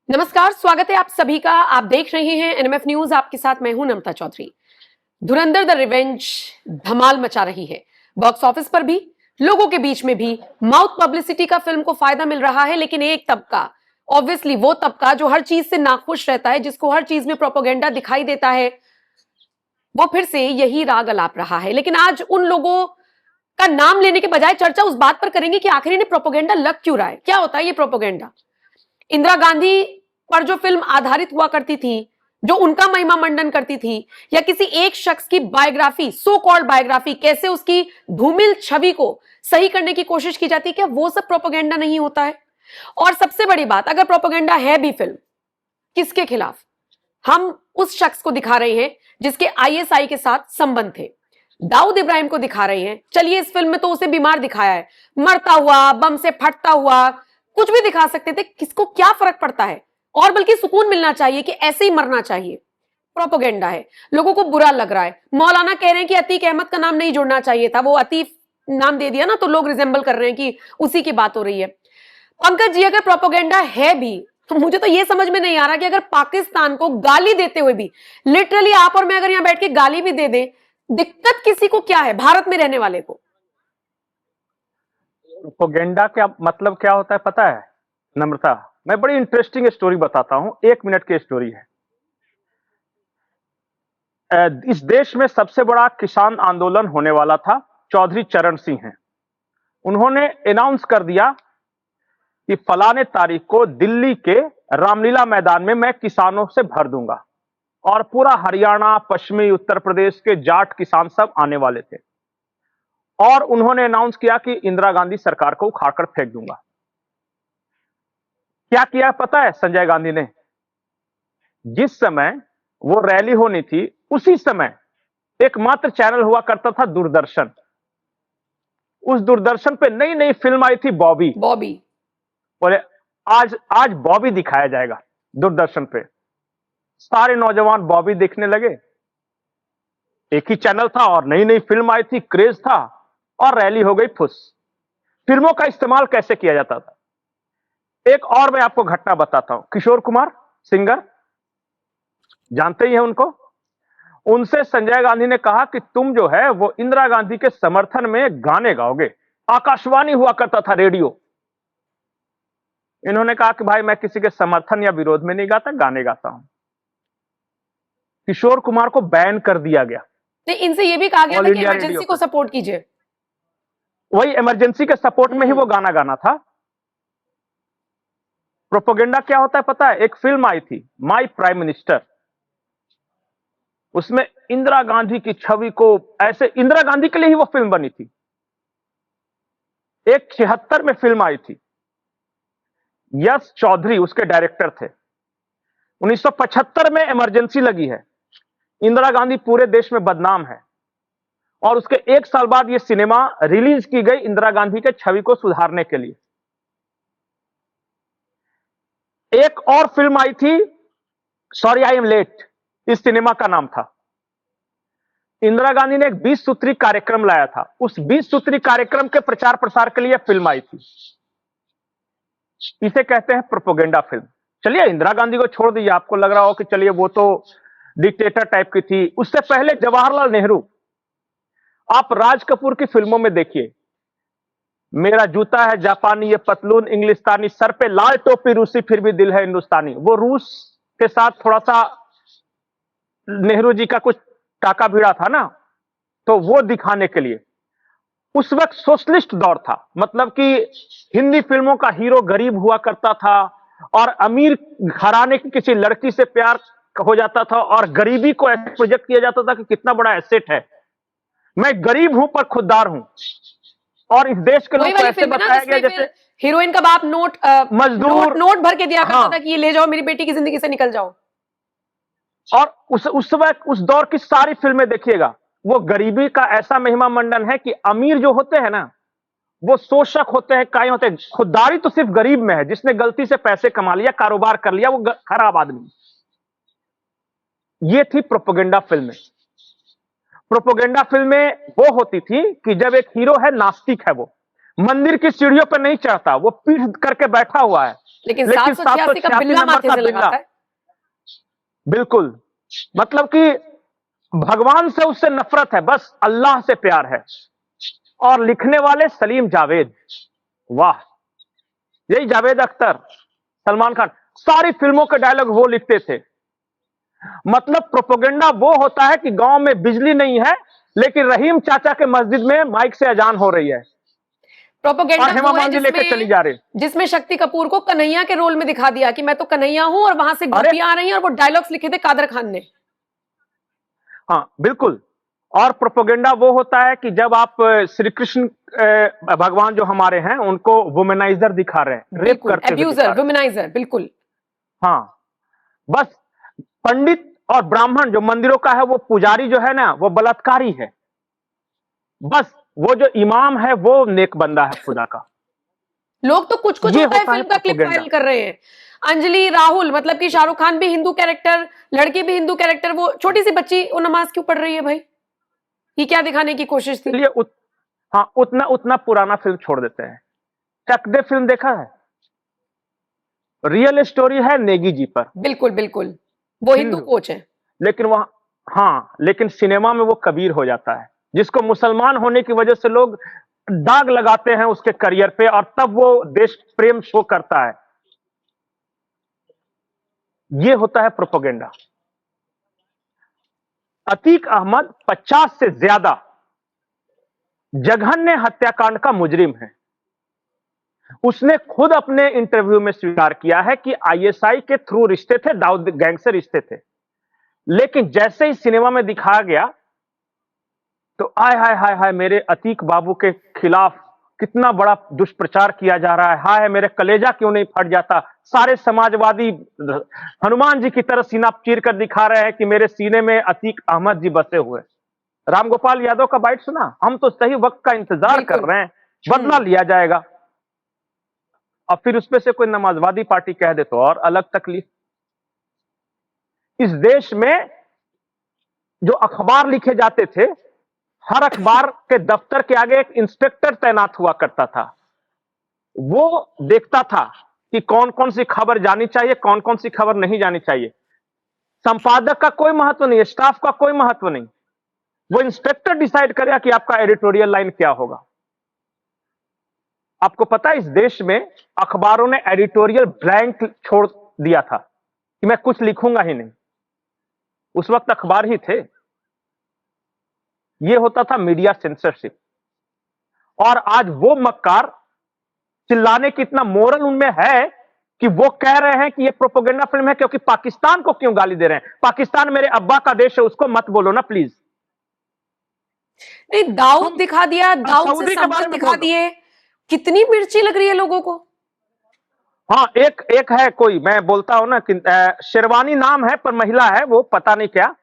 नमस्कार, स्वागत है आप सभी का। आप देख रहे हैं एनएमएफ न्यूज। आपके साथ मैं हूं नम्रता चौधरी। धुरंधर द रिवेंज धमाल मचा रही है। बॉक्स ऑफिस पर भी, लोगों के बीच में भी माउथ पब्लिसिटी का फिल्म को फायदा मिल रहा है, लेकिन एक तबका, ऑब्वियसली वो तबका जो हर चीज से नाखुश रहता है, जिसको हर चीज में प्रोपेगेंडा दिखाई देता है, वो फिर से यही राग अलाप रहा है। लेकिन आज उन लोगों का नाम लेने के बजाय चर्चा उस बात पर करेंगे कि आखिर इन्हें प्रोपेगेंडा लग क्यों रहा है, क्या होता है ये प्रोपेगेंडा। इंदिरा गांधी पर जो फिल्म आधारित हुआ करती थी, जो उनका महिमा मंडन करती थी, या किसी एक शख्स की बायोग्राफी, सो कॉल्ड बायोग्राफी, कैसे उसकी धूमिल छवि को सही करने की कोशिश की जाती है, क्या वो सब प्रोपेगेंडा नहीं होता है? और सबसे बड़ी बात, अगर प्रोपेगेंडा है भी फिल्म, किसके खिलाफ? हम उस शख्स को दिखा रहे हैं जिसके आईएसआई के साथ संबंध थे। दाऊद इब्राहिम को दिखा रहे हैं। चलिए, इस फिल्म में तो उसे बीमार दिखाया है, मरता हुआ, बम से फटता हुआ, कुछ भी दिखा सकते थे। किसको क्या फर्क पड़ता है? और बल्कि सुकून मिलना चाहिए कि ऐसे ही मरना चाहिए। प्रोपेगेंडा है, लोगों को बुरा लग रहा है। मौलाना कह रहे हैं कि अतीक अहमद का नाम नहीं जोड़ना चाहिए था, वो अतीफ नाम दे दिया ना, तो लोग रिजेंबल कर रहे हैं कि उसी की बात हो रही है। पंकज जी, अगर प्रोपेगेंडा है भी, तो मुझे तो ये समझ में नहीं आ रहा कि अगर पाकिस्तान को गाली देते हुए भी, लिटरली आप और मैं अगर यहां बैठ के गाली भी दे दें, दिक्कत किसी को क्या है? भारत में रहने वाले को। प्रोपेगेंडा क्या मतलब क्या होता है पता है नम्रता? मैं बड़ी इंटरेस्टिंग स्टोरी बताता हूं। 1 मिनट की स्टोरी है। इस देश में सबसे बड़ा किसान आंदोलन होने वाला था। चौधरी चरण सिंह हैं। उन्होंने अनाउंस कर दिया कि फलाने तारीख को दिल्ली के रामलीला मैदान में मैं किसानों से भर दूंगा, और पूरा हरियाणा, पश्चिमी उत्तर प्रदेश के जाट किसान सब आने वाले थे। और उन्होंने अनाउंस किया कि इंदिरा गांधी सरकार को उखाड़कर फेंक दूंगा। क्या किया पता है संजय गांधी ने? जिस समय वो रैली होनी थी, उसी समय एकमात्र चैनल हुआ करता था दूरदर्शन। उस दूरदर्शन पे नई नई फिल्म आई थी, बॉबी। बॉबी बोले आज आज बॉबी दिखाया जाएगा दूरदर्शन पे। सारे नौजवान बॉबी देखने लगे। एक ही चैनल था और नई नई फिल्म आई थी, क्रेज था, और रैली हो गई फुस। फिल्मों का इस्तेमाल कैसे किया जाता था? एक और मैं आपको घटना बताता हूं। किशोर कुमार सिंगर, जानते ही हैं उनको। उनसे संजय गांधी ने कहा कि तुम जो है वो इंदिरा गांधी के समर्थन में गाने गाओगे। आकाशवाणी हुआ करता था, रेडियो। इन्होंने कहा कि भाई मैं किसी के समर्थन या विरोध में नहीं गाता, गाने गाता हूं। किशोर कुमार को बैन कर दिया गया। तो इनसे यह भी कहा गया था कि इमरजेंसी को सपोर्ट कीजिए। वही इमरजेंसी के सपोर्ट में ही वो गाना गाना था। प्रोपेगेंडा क्या होता है पता है? एक फिल्म आई थी, माय प्राइम मिनिस्टर। उसमें इंदिरा गांधी की छवि को ऐसे, इंदिरा गांधी के लिए ही वो फिल्म बनी थी। एक 76 में फिल्म आई थी। यश चौधरी उसके डायरेक्टर थे। 1975 में इमरजेंसी लगी है। इंदिरा गांधी पूरे देश में बदनाम है, और उसके 1 साल बाद यह सिनेमा रिलीज की गई इंदिरा गांधी के छवि को सुधारने के लिए। एक और फिल्म आई थी, सॉरी आई एम लेट, इस सिनेमा का नाम था। इंदिरा गांधी ने एक 20 सूत्री कार्यक्रम लाया था। उस 20 सूत्री कार्यक्रम के प्रचार प्रसार के लिए फिल्म आई थी। इसे कहते हैं प्रोपेगेंडा फिल्म। चलिए इंदिरा गांधी को छोड़ दीजिए, आपको लग रहा हो कि चलिए वो तो डिक्टेटर टाइप की थी। उससे पहले जवाहरलाल नेहरू, आप राज कपूर की फिल्मों में देखिए, मेरा जूता है जापानी, ये पतलून इंग्लिस्तानी, सर पे लाल टोपी रूसी, फिर भी दिल है हिंदुस्तानी। वो रूस के साथ थोड़ा सा नेहरू जी का कुछ टाका भिड़ा था ना, तो वो दिखाने के लिए। उस वक्त सोशलिस्ट दौर था, मतलब कि हिंदी फिल्मों का हीरो गरीब हुआ करता था, और अमीर घराने की किसी लड़की से प्यार हो जाता था, और गरीबी को ऐसे प्रोजेक्ट किया जाता था कि कितना बड़ा एसेट है, मैं गरीब हूं पर खुददार हूं। और इस देश के लोग को ऐसे बताया गया जैसे हीरोइन का बाप नोट मजदूर नोट भर के दिया करता था कि ये ले जाओ, मेरी बेटी की जिंदगी से निकल जाओ। और उस वक्त उस दौर की सारी फिल्में देखिएगा, वो गरीबी का ऐसा महिमा मंडन है कि अमीर जो होते हैं ना, वो शोषक होते हैं, काई होते हैं। खुददारी तो सिर्फ गरीब में है, जिसने गलती से पैसे कमा लिया, कारोबार कर लिया, वो खराब आदमी। ये थी प्रोपेगेंडा फिल्में। प्रोपेगेंडा फिल्में वो होती थी कि जब एक हीरो है, नास्तिक है, वो मंदिर की सीढ़ियों पर नहीं चढ़ता, वो पीठ करके बैठा हुआ है, लेकिन लेकिन 786 का 786 बिल्ला नंबर माथे का से बिल्ला, लगाता है। बिल्कुल, मतलब कि भगवान से उससे नफरत है, बस अल्लाह से प्यार है। और लिखने वाले सलीम जावेद, वाह, यही जावेद अख्तर, सलमान खान, सारी फिल्मों के डायलॉग वो लिखते थे। मतलब प्रोपेगेंडा वो होता है कि गांव में बिजली नहीं है, लेकिन रहीम चाचा के मस्जिद में माइक से अजान हो रही है और प्रोपेगेंडा हेमा वो है मालिनी लेके चली जा रही। जिसमें शक्ति कपूर को कन्हैया के रोल में दिखा दिया कि मैं तो कन्हैया हूं और वहां से अरे गोपियां आ रही हैं, और वो डायलॉग्स लिखे थे कादर खान ने। हाँ बिल्कुल। और प्रोपेगेंडा वो होता है कि जब आप श्री कृष्ण भगवान जो हमारे हैं उनको वुमेनाइजर दिखा रहे हैं, रेप बिल्कुल, करते हुए दिखा एब्यूजर, रहे हैं। वुमेनाइजर, बिल्कुल। हाँ, बस पंडित और ब्राह्मण जो मंदिरों का है, वो पुजारी जो है ना, वो बलात्कारी है। बस वो जो इमाम है वो नेक बंदा है खुदा का। लोग तो कुछ कुछ ये होता है होता है फिल्म का क्लिप प्रोपेगेंडा। वायरल कर रहे हैं। अंजलि राहुल, मतलब कि शाहरुख खान भी हिंदू कैरेक्टर, लड़की भी हिंदू कैरेक्टर, वो छोटी सी बच्ची वो नमाज क्यों पढ़ रही है भाई? ये क्या दिखाने की कोशिश थी? चलिए हाँ, उतना उतना पुराना फिल्म छोड़ देते हैं। चक दे फिल्म देखा है? रियल स्टोरी है नेगी जी पर, बिल्कुल बिल्कुल, वो हिंदू हिंदू, कोच है। लेकिन वहां, हाँ, लेकिन सिनेमा में वो कबीर हो जाता है, जिसको मुसलमान होने की वजह से लोग दाग लगाते हैं उसके करियर पे, और तब वो देश प्रेम शो करता है। ये होता है प्रोपेगेंडा। अतीक अहमद 50 से ज्यादा जघन्य हत्याकांड का मुजरिम है। उसने खुद अपने इंटरव्यू में स्वीकार किया है कि आईएसआई के थ्रू रिश्ते थे, दाऊद गैंग से रिश्ते थे। लेकिन जैसे ही सिनेमा में दिखाया गया तो आय हाय हाय हाय, मेरे अतीक बाबू के खिलाफ कितना बड़ा दुष्प्रचार किया जा रहा है, हाय मेरे कलेजा क्यों नहीं फट जाता। सारे समाजवादी हनुमान जी की तरह सीना चीर कर दिखा रहे हैं कि मेरे सीने में अतीक अहमद जी बसे हुए। रामगोपाल यादव का बाइट सुना, हम तो सही वक्त का इंतजार कर रहे हैं, बदला लिया जाएगा। और फिर उसमें से कोई नमाजवादी पार्टी कह दे तो और अलग तकलीफ। इस देश में जो अखबार लिखे जाते थे, हर अखबार के दफ्तर के आगे एक इंस्पेक्टर तैनात हुआ करता था। वो देखता था कि कौन कौन सी खबर जानी चाहिए, कौन कौन सी खबर नहीं जानी चाहिए। संपादक का कोई महत्व नहीं, स्टाफ का कोई महत्व नहीं, वो इंस्पेक्टर डिसाइड करेगा कि आपका एडिटोरियल लाइन क्या होगा। आपको पता है इस देश में अखबारों ने एडिटोरियल ब्लैंक छोड़ दिया था कि मैं कुछ लिखूंगा ही नहीं। उस वक्त अखबार ही थे। यह होता था मीडिया सेंसरशिप। और आज वो मक्कार चिल्लाने की इतना मोरल उनमें है कि वो कह रहे हैं कि ये प्रोपेगेंडा फिल्म है, क्योंकि पाकिस्तान को क्यों गाली दे रहे हैं? पाकिस्तान मेरे अब्बा का देश है, उसको मत बोलो ना प्लीज। नहीं, दाऊद दिखा दिया, दाऊद से सऊदी के बारे संबंध में दिखा बोलो। दिए। कितनी मिर्ची लग रही है लोगों को। हाँ, एक है कोई, मैं बोलता हूं ना कि शेरवानी नाम है पर महिला है, वो पता नहीं क्या,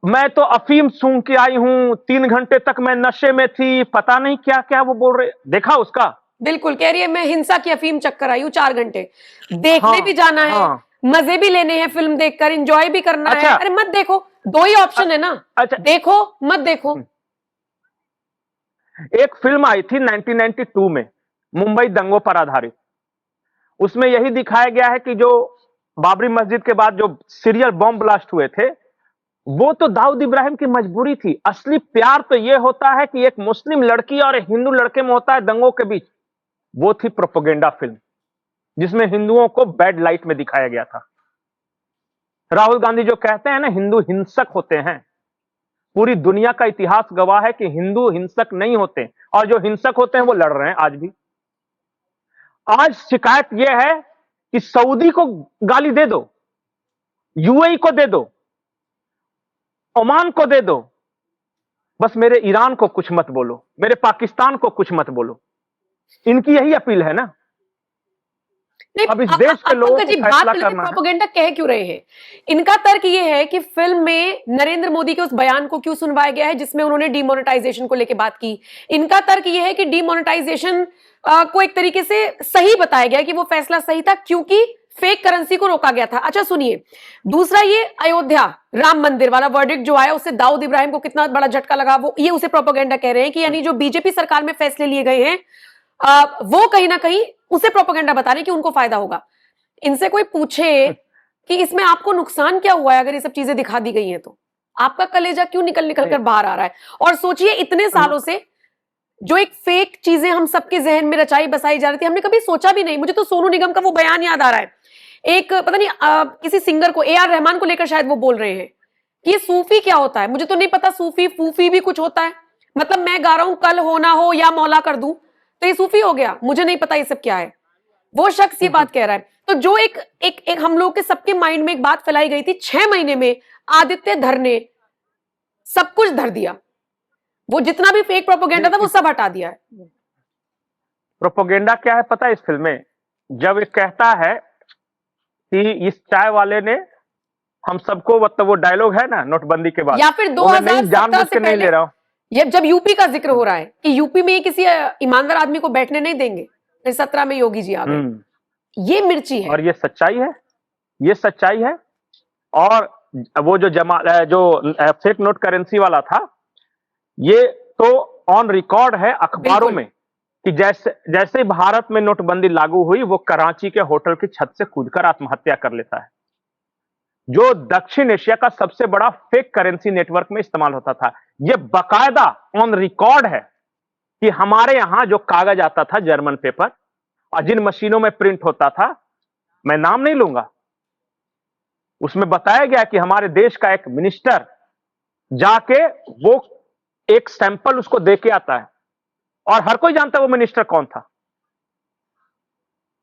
मैं तो अफीम सूंघ के आई हूं, 3 घंटे तक मैं नशे में थी, पता नहीं क्या क्या वो बोल रहे। देखा उसका? बिल्कुल, कह रही है मैं हिंसा की अफीम चक्कर आई हूं 4 घंटे। देखने हाँ, भी जाना है, हाँ, मजे भी लेने हैं, फिल्म देखकर एंजॉय भी करना है। अच्छा, अरे मत देखो, 2 ही ऑप्शन है ना, अच्छा, देखो मत देखो। एक फिल्म आई थी 1992 में, मुंबई दंगों पर आधारित। उसमें यही दिखाया गया है कि जो बाबरी मस्जिद के बाद जो सीरियल बॉम्ब ब्लास्ट हुए थे, वो तो दाऊद इब्राहिम की मजबूरी थी। असली प्यार तो ये होता है कि एक मुस्लिम लड़की और एक हिंदू लड़के में होता है दंगों के बीच। वो थी प्रोपेगेंडा फिल्म, जिसमें हिंदुओं को बैड लाइट में दिखाया गया था। राहुल गांधी जो कहते हैं ना हिंदू हिंसक होते हैं, पूरी दुनिया का इतिहास गवाह है कि हिंदू हिंसक नहीं होते, और जो हिंसक होते हैं वो लड़ रहे हैं आज भी। आज शिकायत यह है कि सऊदी को गाली दे दो, यूएई को दे दो, ओमान को दे दो, बस मेरे ईरान को कुछ मत बोलो, मेरे पाकिस्तान को कुछ मत बोलो। इनकी यही अपील है ना। अब इस देश के लोगों को फैसला करना है। प्रोपेगेंडा कह क्यों रहे हैं? इनका तर्क ये है कि फिल्म में नरेंद्र मोदी के उस बयान को क्यों सुनवाया गया है जिसमें उन्होंने डीमोनेटाइजेशन को लेकर बात की। इनका तर्क ये है कि डीमोनेटाइजेशन को एक तरीके से सही बताया गया कि वो फैसला सही था क्योंकि फेक करेंसी को रोका गया था। अच्छा सुनिए, दूसरा ये अयोध्या राम मंदिर वाला वर्डिक्ट जो आया उससे दाऊद इब्राहिम को कितना बड़ा झटका लगा, वो ये उसे प्रोपेगेंडा कह रहे हैं कि यानी जो बीजेपी सरकार में फैसले लिए गए हैं वो कहीं ना कहीं उसे प्रोपेगेंडा बता रहे हैं कि उनको फायदा होगा। इनसे कोई पूछे कि इसमें आपको नुकसान क्या हुआ है अगर ये सब चीजें दिखा दी गई हैं, तो आपका कलेजा क्यों निकल निकल कर बाहर आ रहा है? और सोचिए इतने सालों से जो एक फेक चीजें हम सबके जहन में रचाई बसाई जा रही थी, हमने कभी सोचा भी नहीं। मुझे तो सोनू निगम का वो बयान याद आ रहा है, एक पता नहीं किसी सिंगर को, ए आर रहमान को लेकर शायद वो बोल रहे हैं कि ये सूफी क्या होता है। मुझे तो नहीं पता सूफी फूफी भी कुछ होता है। मतलब मैं गा रहा हूं कल होना हो या मौला कर दूं तो ये सूफी हो गया, मुझे नहीं पता ये सब क्या है। वो शख्स ये बात कह रहा है। तो जो एक हम लोग के सबके माइंड में एक बात फैलाई गई थी, 6 महीने में आदित्य धर ने सब कुछ धर दिया। वो जितना भी फेक प्रोपेगेंडा था वो सब हटा दिया है। प्रोपोगेंडा क्या है पता है इस फिल्म में? जब एक कहता है कि इस चाय वाले ने हम सबको, मतलब वो डायलॉग है ना नोटबंदी के बाद, या फिर वो मैं नहीं 2017 जानबूझ से के नहीं ले पहले, रहा हूं। ये जब यूपी का जिक्र हो रहा है कि यूपी में किसी ईमानदार आदमी को बैठने नहीं देंगे, फिर 17 में योगी जी आ गए। ये मिर्ची है और ये सच्चाई है, ये सच्चाई है। और वो जो फेक नोट करेंसी वाला था, ये तो ऑन रिकॉर्ड है अखबारों बिल्कुल। में कि जैसे जैसे ही भारत में नोटबंदी लागू हुई, वो कराची के होटल की छत से कूदकर आत्महत्या कर लेता है, जो दक्षिण एशिया का सबसे बड़ा फेक करेंसी नेटवर्क में इस्तेमाल होता था। ये बकायदा ऑन रिकॉर्ड है कि हमारे यहां जो कागज आता था, जर्मन पेपर, और जिन मशीनों में प्रिंट होता था, मैं नाम नहीं लूंगा, उसमें बताया गया कि हमारे देश का एक मिनिस्टर जाके वो एक सैंपल उसको देके आता है, और हर कोई जानता है वो मिनिस्टर कौन था।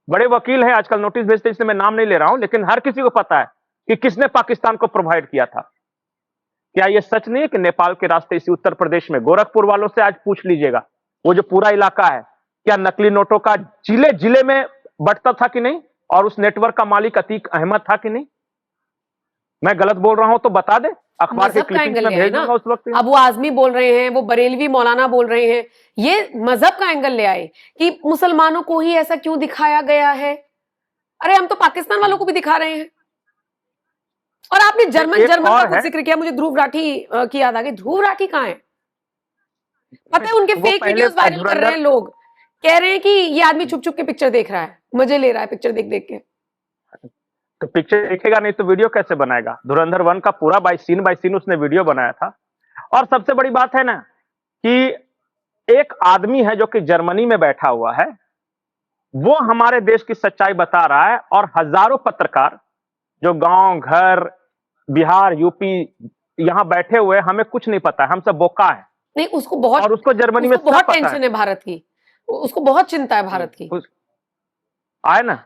बड़े वकील हैं आजकल नोटिस भेजते, इसलिए मैं नाम नहीं ले रहा हूं, लेकिन हर किसी को पता है कि किसने पाकिस्तान को प्रोवाइड किया था। क्या यह सच नहीं है कि नेपाल के रास्ते इसी उत्तर प्रदेश में, गोरखपुर वालों से आज पूछ लीजिएगा, वो जो पूरा इलाका है, क्या नकली नोटों का जिले जिले में बंटता था कि नहीं, और उस नेटवर्क का मालिक अतीक अहमद था कि नहीं? मैं गलत बोल रहा हूं तो बता दे, अखबार के मजहब का क्लिपिंग्स एंगल में ले आए भेज ना। दूंगा उस वक्त। अब वो आजमी बोल रहे हैं, वो बरेलवी मौलाना बोल रहे हैं, ये मजहब का एंगल ले आए कि मुसलमानों को ही ऐसा क्यों दिखाया गया है। अरे हम तो पाकिस्तान वालों को भी दिखा रहे हैं। और आपने जर्मन एक जर्मन का और कुछ है, जिक्र किया, मुझे ध्रुव राठी की याद आ गई। ध्रुव राठी कहाँ है? पता है उनके वो फेक पहले वीडियोस वायरल कर रहे हैं लोग, कह रहे हैं कि ये आदमी छुप छुप के पिक्चर देख रहा है, मजे ले रहा है पिक्चर देख देख के। तो पिक्चर देखेगा नहीं तो वीडियो कैसे बनाएगा? धुरंधर 1 का पूरा बाय सीन उसने वीडियो बनाया था। और सबसे बड़ी बात है ना कि एक आदमी है जो कि जर्मनी में बैठा हुआ है, वो हमारे देश की सच्चाई बता रहा है, और हजारों पत्रकार जो गांव घर बिहार यूपी यहां बैठे हुए, हमें कुछ नहीं पता है, हम सब बोका है। नहीं, उसको बहुत, और उसको जर्मनी में उसको सब बहुत पता टेंशन है भारत की, उसको बहुत चिंता है भारत की, आए ना,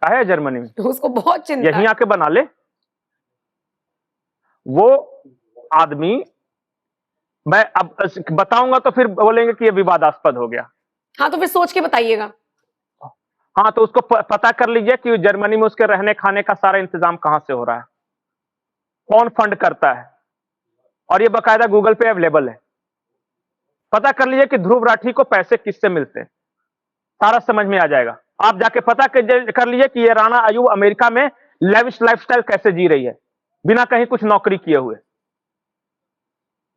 है जर्मनी में, उसको बहुत चिंता यहीं है। आके बना ले। वो आदमी, मैं अब बताऊंगा तो फिर बोलेंगे कि ये विवादास्पद हो गया। हाँ तो फिर सोच के बताइएगा। हाँ तो उसको पता कर लीजिए कि जर्मनी में उसके रहने खाने का सारा इंतजाम कहां से हो रहा है, कौन फंड करता है, और ये बकायदा गूगल पे अवेलेबल है। पता कर लीजिए कि ध्रुव राठी को पैसे किससे मिलते हैं, सारा समझ में आ जाएगा। आप जाके पता कर लीजिए कि ये राणा अयूब अमेरिका में लेविश लाइफस्टाइल कैसे जी रही है, बिना कहीं कुछ नौकरी किए हुए।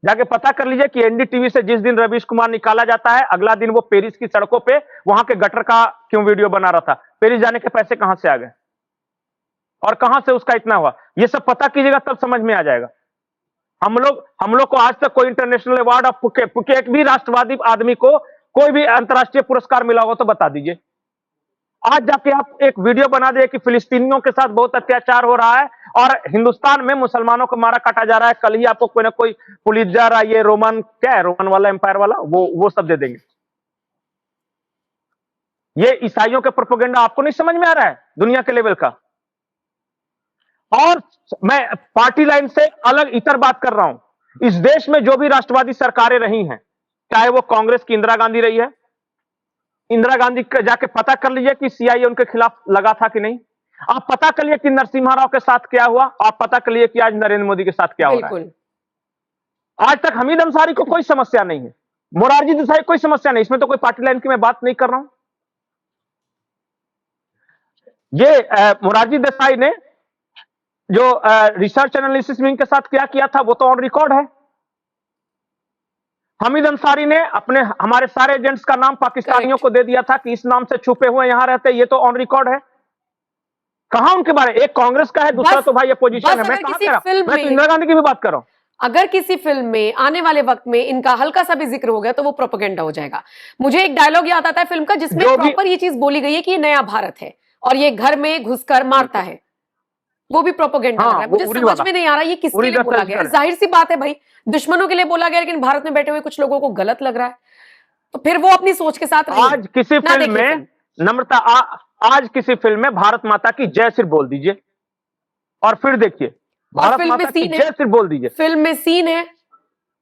जाके पता कर लीजिए कि एनडीटीवी से जिस दिन रवीश कुमार निकाला जाता है, अगला दिन वो पेरिस की सड़कों पे वहां के गटर का क्यों वीडियो बना रहा था, पेरिस जाने के पैसे कहां से आ गए, और कहां से उसका इतना हुआ, ये सब पता कीजिएगा, तब समझ में आ जाएगा। हम लोग को आज तक कोई इंटरनेशनल अवार्ड और एक भी राष्ट्रवादी आदमी को कोई भी अंतर्राष्ट्रीय पुरस्कार मिला हो तो बता दीजिए। आज जाके आप एक वीडियो बना दे कि फिलिस्तीनियों के साथ बहुत अत्याचार हो रहा है और हिंदुस्तान में मुसलमानों को मारा काटा जा रहा है, कल ही आपको कोई ना कोई पुलित्जर, ये रोमन, क्या है रोमन वाला एम्पायर वाला, वो सब दे देंगे। ये ईसाइयों के प्रोपेगेंडा आपको नहीं समझ में आ रहा है दुनिया के लेवल का? और मैं पार्टी लाइन से अलग इतर बात कर रहा हूं। इस देश में जो भी राष्ट्रवादी सरकारें रही हैं, चाहे वो कांग्रेस की इंदिरा गांधी रही है, इंदिरा गांधी का जाके पता कर लीजिए कि सीआईए उनके खिलाफ लगा था कि नहीं। आप पता कर लीजिए कि नरसिम्हा राव के साथ क्या हुआ, आप पता कर लीजिए कि आज नरेंद्र मोदी के साथ क्या हो रहा है। आज तक हमीद अंसारी को कोई समस्या नहीं है, मोरारजी देसाई कोई समस्या नहीं, इसमें तो कोई पार्टी लाइन की मैं बात नहीं कर रहा हूं। ये मोरारजी देसाई ने जो रिसर्च एनालिसिस विंग के साथ क्या किया था वो तो ऑन रिकॉर्ड है। हमीद अंसारी ने हमारे सारे एजेंट्स का नाम पाकिस्तानियों को दे दिया था कि इस नाम से छुपे हुए यहां रहते, ये तो ऑन रिकॉर्ड है। कहा उनके बारे, एक कांग्रेस का है, दूसरा बस- तो भाई अपोजिशन बस है। मैं अगर कहां किसी कह रहा हूं, फिल्म मैं तो में- इंदिरा गांधी की भी बात कर रहा हूं। अगर किसी फिल्म में आने वाले वक्त में इनका हल्का सा भी जिक्र हो गया तो वो प्रोपेगेंडा हो जाएगा। मुझे एक डायलॉग याद आता है फिल्म का जिसमें जो भी- प्रॉपर ये चीज बोली गई है कि ये नया भारत है और ये घर में घुसकर मारता है, वो भी प्रोपेगेंडा लग हाँ, रहा है। वो मुझे उरी समझ वाला, में नहीं आ रहा ये किसके उरी लिए द बोला गया है। सर्जिकल। जाहिर सी बात है भाई, दुश्मनों के लिए बोला गया है, लेकिन भारत में बैठे हुए कुछ लोगों को गलत लग रहा है, तो फिर वो अपनी सोच के साथ रहिए। आज किसी ना फिल्म देखिए में नम्रता, आज किसी फिल्म में भारत माता की जय सिर्फ बोल दीजिए, और फिर देखिए और भारत फिल्म में माता की सीन है, जय सिर्फ बोल दीजिए। फिल्म में सीन है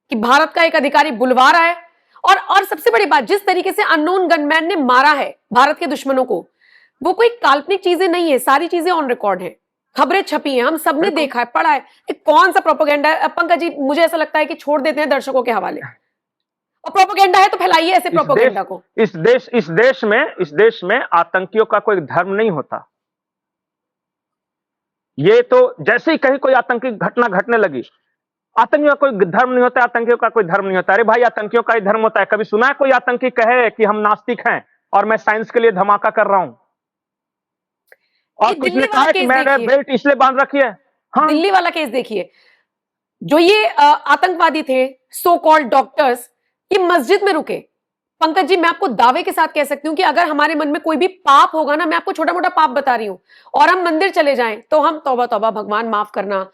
कि भारत का एक अधिकारी बुलवा रहा है, और सबसे बड़ी बात, जिस तरीके से अननोन गनमैन ने मारा है भारत के दुश्मनों को, वो कोई काल्पनिक चीजें नहीं है, सारी चीजें ऑन रिकॉर्ड है, खबरें छपी हैं, हम सबने बिल्कुल। देखा है, पढ़ा है। ये कौन सा प्रोपेगेंडा है? अब पंकज जी, मुझे ऐसा लगता है कि छोड़ देते हैं दर्शकों के हवाले, और प्रोपेगेंडा है तो फैलाइए ऐसे प्रोपेगेंडा को। इस देश में आतंकियों का कोई धर्म नहीं होता। ये तो जैसे ही कहीं कोई आतंकी घटना घटने लगी, आतंकियों का कोई धर्म नहीं होता, आतंकियों का कोई धर्म नहीं होता। अरे भाई, आतंकियों का ही धर्म होता है। कभी सुना है कोई आतंकी कहे कि हम नास्तिक हैं और मैं साइंस के लिए धमाका कर रहा हूं? और ये कुछ दिल्ली ने कहा वाला है कि केस मैंने देखिए, बेल्ट इसलिए बांध रखी है। हाँ, दिल्ली वाला केस देखिए, जो ये आतंकवादी थे, सो कॉल्ड डॉक्टर्स, ये मस्जिद में रुके। पंकज जी, मैं आपको दावे के साथ कह सकती हूँ कि अगर हमारे मन में कोई भी पाप होगा ना, मैं आपको छोटा मोटा पाप बता रही हूं, और हम मंदिर चले जाएं, तो हम तौबा तौबा भगवान माफ करना,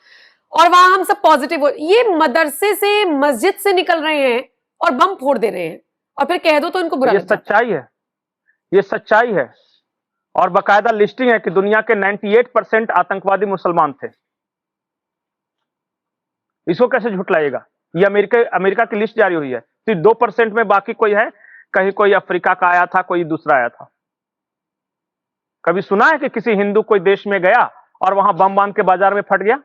और वहां हम सब पॉजिटिव हो, ये मदरसे से मस्जिद से निकल रहे हैं और बम फोड़ दे रहे हैं, और फिर कह दो तो इनको बुरा ये लग जाता है। सच्चाई है, ये सच्चाई है। और बाकायदा लिस्टिंग है कि दुनिया के 98% आतंकवादी मुसलमान थे। इसको कैसे झुटलाइएगा? ये अमेरिका की लिस्ट जारी हुई है, सिर्फ 2% में बाकी कोई है, कहीं कोई अफ्रीका का आया था, कोई दूसरा आया था। कभी सुना है कि किसी हिंदू कोई देश में गया और वहां बम बांध के बाजार में फट गया?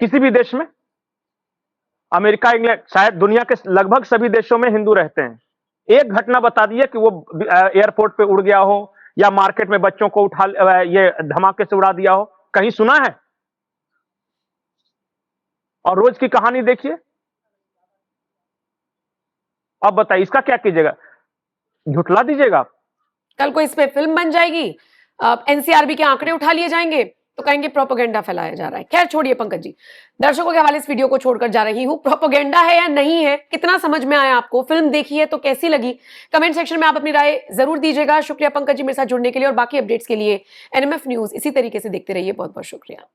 किसी भी देश में? अमेरिका, इंग्लैंड, शायद दुनिया के लगभग सभी देशों में हिंदू रहते हैं। एक घटना बता दिए कि वो एयरपोर्ट पे उड़ गया हो, या मार्केट में बच्चों को उठा ये धमाके से उड़ा दिया हो, कहीं सुना है? और रोज की कहानी देखिए। अब बताइए, इसका क्या कीजिएगा? झुटला दीजिएगा आप? कल को इस पे फिल्म बन जाएगी, एनसीआरबी के आंकड़े उठा लिए जाएंगे, तो कहेंगे प्रोपेगेंडा फैलाया जा रहा है। खैर छोड़िए पंकज जी, दर्शकों के हवाले इस वीडियो को छोड़कर जा रही हूं। प्रोपेगेंडा है या नहीं है, कितना समझ में आया आपको, फिल्म देखी है तो कैसी लगी, कमेंट सेक्शन में आप अपनी राय जरूर दीजिएगा। शुक्रिया पंकज जी मेरे साथ जुड़ने के लिए, और बाकी अपडेट्स के लिए एनएमएफ न्यूज इसी तरीके से देखते रहिए। बहुत बहुत शुक्रिया।